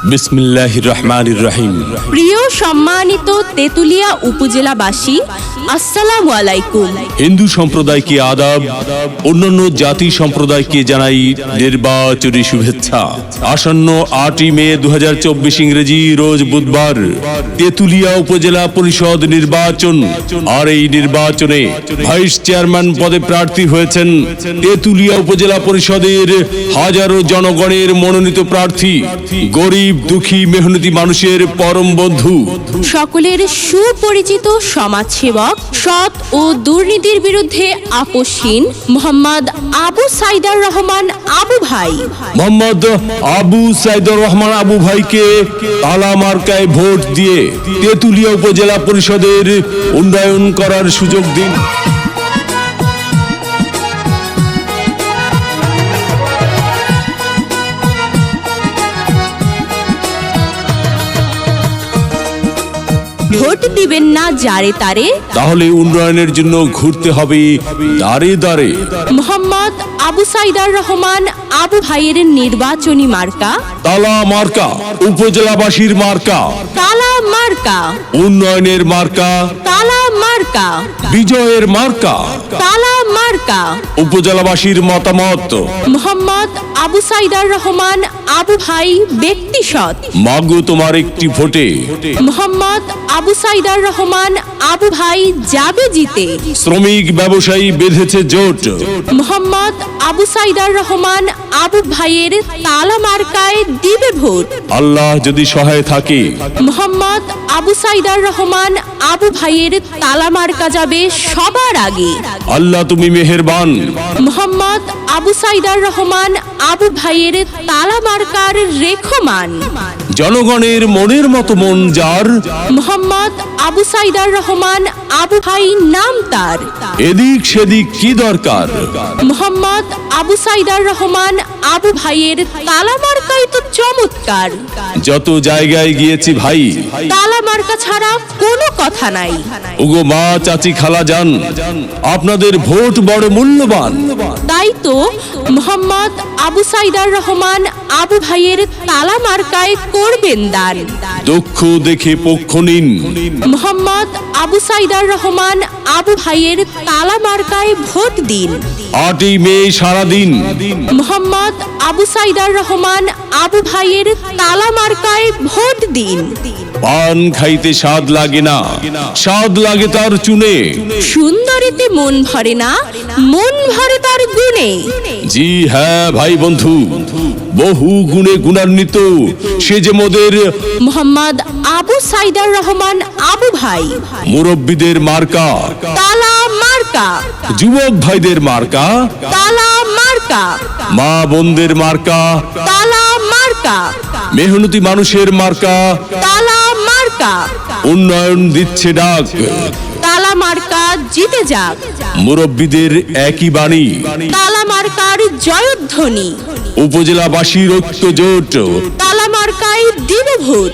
বিসমিল্লাহির রহমানির রহিম। প্রিয় সম্মানিত তেতুলিয়া উপজেলাবাসী, আসসালামু আলাইকুম। হিন্দু সম্প্রদায়কে আদাব, অন্যান্য জাতি সম্প্রদায়কে জানাই নির্বাচনী শুভেচ্ছা। আসন্ন 8 মে 2024 ইংরেজি রোজ বুধবার তেতুলিয়া উপজেলা পরিষদ নির্বাচন। আর এই নির্বাচনে ভাইস চেয়ারম্যান পদে প্রার্থী হয়েছেন তেতুলিয়া উপজেলা পরিষদের হাজারো জনগণের মনোনীত প্রার্থী, গরিব দুঃখী মেহনতি মানুষের পরম বন্ধু, সকলের সুপরিচিত সমাজসেবক, সৎ ও দুর্নীতির বিরুদ্ধে আপোষহীন মোহাম্মদ আবু সাইদার রহমান আবু ভাই। মোহাম্মদ আবু সাইদুর রহমান আবু ভাইকে তালা মার্কায় ভোট দিয়ে তেতুলিয়া উপজেলা পরিষদের উন্নয়ন করার সুযোগ দিন। ভোট দিবেন না যারে তারে, তাহলে উন্নয়নের জন্য ঘুরতে হবে দাঁড়ে দাঁড়ে। মোহাম্মদ আবু সাইদার রহমান আবু ভাইয়ের নির্বাচনী মার্কা তালা মার্কা, উপজেলাবাসীর মার্কা, তালা মার্কা, উন্নয়নের মার্কা, তালা মার্কা, বিজয়ের মার্কা, তালা মার্কা। উপজেলাবাসীর মতামত। মোহাম্মদ আবু সাইদার রহমান আবু ভাই ব্যক্তি সৎ। মাগো তোমার একটি ভোটে মোহাম্মদ আবু সাইদার রহমান আবু ভাই যাবে জিতে। শ্রমিক ব্যবসায়ী বেঁধেছে জোট। মোহাম্মদ আবু সাইদার রহমান আবু ভাইয়ের তালা মার্কায় দিবে ভোট। আল্লাহ যদি সহায় থাকে, মোহাম্মদ আবু সাইদার রহমান আবু ভাইয়ের তালা মার্কা যাবে সবার আগে। আল্লাহ তুমি মেহেরবান। মোহাম্মদ আবু সাইদার রহমান আবু ভাইয়ের তালা মার্কার রেখমান। জনগণের মনের মতো মন যার, মোহাম্মদ আবু সাইদার রহমান আবু ভাই নাম তার। এদিক সেদিক কি দরকার, মোহাম্মদ আবু সাইদার রহমান আবু ভাইয়ের তালা মার্কাই তো চমৎকার। যত জায়গায় গিয়েছি ভাই, তালা মার্কা ছাড়া কোনো কথা নাই। ওগো মা চাচি খালা যান, আপনাদের ভোট বড় মূল্যবান। তাই তো মোহাম্মদ আবু সাইদার রহমান আবু ভাইয়ের তালা মার্কায় করবেন দান। দক্ষ দেখে পক্ষ নিন। মোহাম্মদ আবু সাইদার রহমান আবু ভাইয়ের তালা মার্কায় ভোট দিন। 8 মে সারাদিন মোহাম্মদ আবু সাইদার রহমান আবু ভাইয়ের তালা মার্কায় ভোট দিন। পান খাইতে স্বাদ লাগে না, স্বাদ লাগে তার চুনে। সুন্দরীতে মন ভরে না, মন ভরে তার গুণে। জি হ্যাঁ ভাই বন্ধু, বহু গুণে গুণান্বিত সে যে মোদের মোহাম্মদ আবু সাইদার রহমান আবু ভাই। মুরব্বীদের মার্কা, তালা মার্কা, যুবক ভাইদের মার্কা, তালা মার্কা, মা বোনদের মার্কা, তালা মার্কা, মেহনতি মানুষের মার্কা। তালা মার্কা। উন্নয়ন দিচ্ছে ডাক, তালা মার্কা জিতে যাক। মুরব্বীদের একই বাণী, তালা মার্কার জয়ধ্বনি। উপজেলাবাসীর ঐক্য জোট, তালা মার্কায় দিবে ভোট।